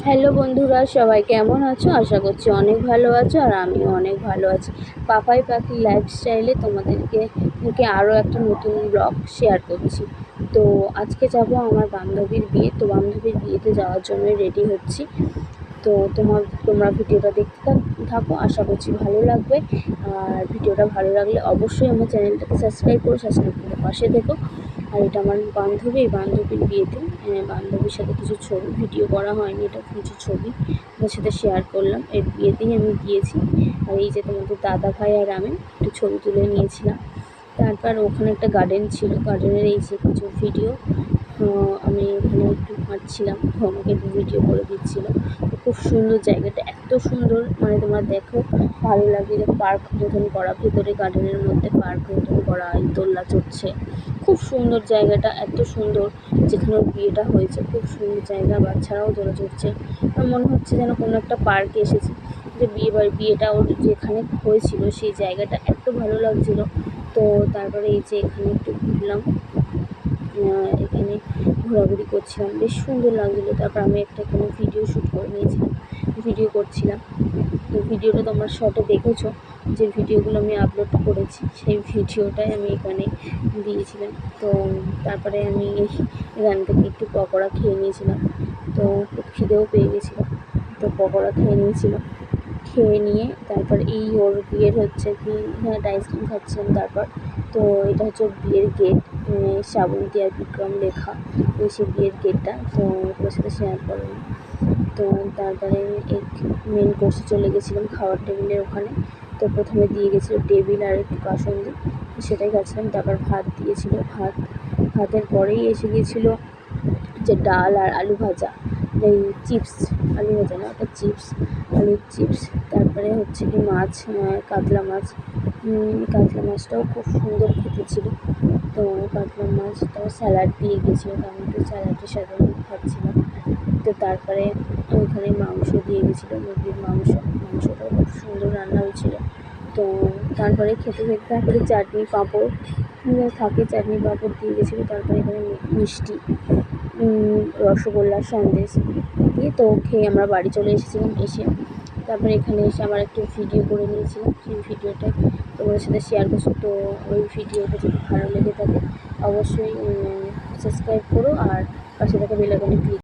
Hello বন্ধুরা, সবাই কেমন আছো? আশা করছি অনেক ভালো আছো আর আমিও অনেক ভালো আছি। পাপাই পাখি লাইফস্টাইলে তোমাদেরকে আরও একটা নতুন ব্লগ শেয়ার করছি। তো আজকে যাব আমার বান্ধবীর বিয়ে। তো বান্ধবীর বিয়েতে যাওয়ার জন্য রেডি হচ্ছি। তো তোমরা ভিডিওটা দেখতে থাকো, আশা করছি ভালো লাগবে। আর ভিডিওটা ভালো লাগলে অবশ্যই আমার চ্যানেলটাকে সাবস্ক্রাইব করে পাশে দেখো। আর এটা আমার বান্ধবীর বিয়েতে বান্ধবীর সাথে কিছু ছবি ভিডিও করা হয়নি, এটা কিছু ছবি ওর সাথে শেয়ার করলাম। এর বিয়েতেই আমি গিয়েছি। আর এই যে তোমাদের দাদা ভাই আর আমি একটু ছবি তুলে নিয়েছিলাম। তারপর ওখানে একটা গার্ডেন ছিল, গার্ডেনের এই যে কিছু ভিডিও আমি এখানে একটু হাঁটছিলাম, আমাকে একটু ভিডিও করে দিচ্ছিল। খুব সুন্দর জায়গাটা, এত সুন্দর, মানে তোমরা দেখো ভালো লাগে। পার্ক মতন করা, ভেতরে গার্ডেনের মধ্যে পার্ক মতন করা, দোলনা চড়ছে, খুব সুন্দর জায়গাটা, এত সুন্দর। যেখানে ওর বিয়েটা হয়েছে খুব সুন্দর জায়গা, বাচ্চারাও দোলা চড়ছে। আমার মনে হচ্ছে যেন কোনো একটা পার্কে এসেছি। যে বিয়েটা ওর যেখানে হয়েছিল সেই জায়গাটা এত ভালো লাগছিলো। তো তারপরে এই যে এখানে একটু ঘুরলাম, এখানে ঘোরাঘুরি করছিলাম, বেশ সুন্দর লাগছিলো। তারপর আমি একটা এখানে ভিডিও শ্যুট করে নিয়েছিলাম, ভিডিও করছিলাম। তো ভিডিওটা তোমরা শর্টে দেখেছো, যে ভিডিওগুলো আমি আপলোড করেছি সেই ভিডিওটাই আমি এখানে দিয়েছিলাম। তো তারপরে আমি এখান থেকে একটু পকোড়া খেয়ে নিয়েছিলাম। তো খুব খিদেও পেয়ে গেছিলো, তো পকোড়া খেয়ে নিয়েছিলাম। খেয়ে নিয়ে তারপর এই ওর বিয়ের হচ্ছে কি, হ্যাঁ আইসক্রিম খাচ্ছিলাম। তারপর তো এটা হচ্ছে ওর বিয়ের গেট, শ্রাবন্তী আর বিক্রম লেখা, ওই সে বিয়ের গেটটা। তো ওর সাথে শেয়ার করলাম। তো তারপরে এই মেন কোর্সে চলে গেছিলাম, খাওয়ার টেবিলের ওখানে। তো প্রথমে দিয়ে গেছিলো টেবিল আর একটু কাসন্দি, সেটাই খাচ্ছিলাম। তারপর ভাত দিয়েছিল, ভাতের পরেই এসে গিয়েছিলো যে ডাল আর আলু ভাজা, এই চিপস, আলু ভাজা না, ওটা চিপস, আলুর চিপস। তারপরে হচ্ছে কি মাছ, কাতলা মাছটাও খুব সুন্দর খেতে ছিল। তো কাতলা মাছ, তারপর স্যালাড দিয়ে গেছিলো, টমেটো স্যালাডের সাথে আমি খাচ্ছিলাম। তো তারপরে ওইখানে মাংস দিয়ে গেছিলো, মুরগির মাংসটাও খুব সুন্দর রান্না হয়েছিলো। তো তারপরে খেতে তারপরে চাটনি পাঁপড় চাটনি পাঁপড় দিয়ে গেছিলো। তারপরে এখানে মিষ্টি, রসগোল্লা, সন্দেশ দিয়ে তো খেয়ে আমরা বাড়ি চলে এসেছিলাম। তারপরে এখানে এসে আবার একটু ভিডিও করে নিয়েছিলাম, সেই ভিডিওটা তোমাদের সাথে শেয়ার করছি। তো ওই ভিডিওটা যদি ভালো লেগে থাকে অবশ্যই সাবস্ক্রাইব করো আর পাশে থাকা বেল আইকনে ক্লিক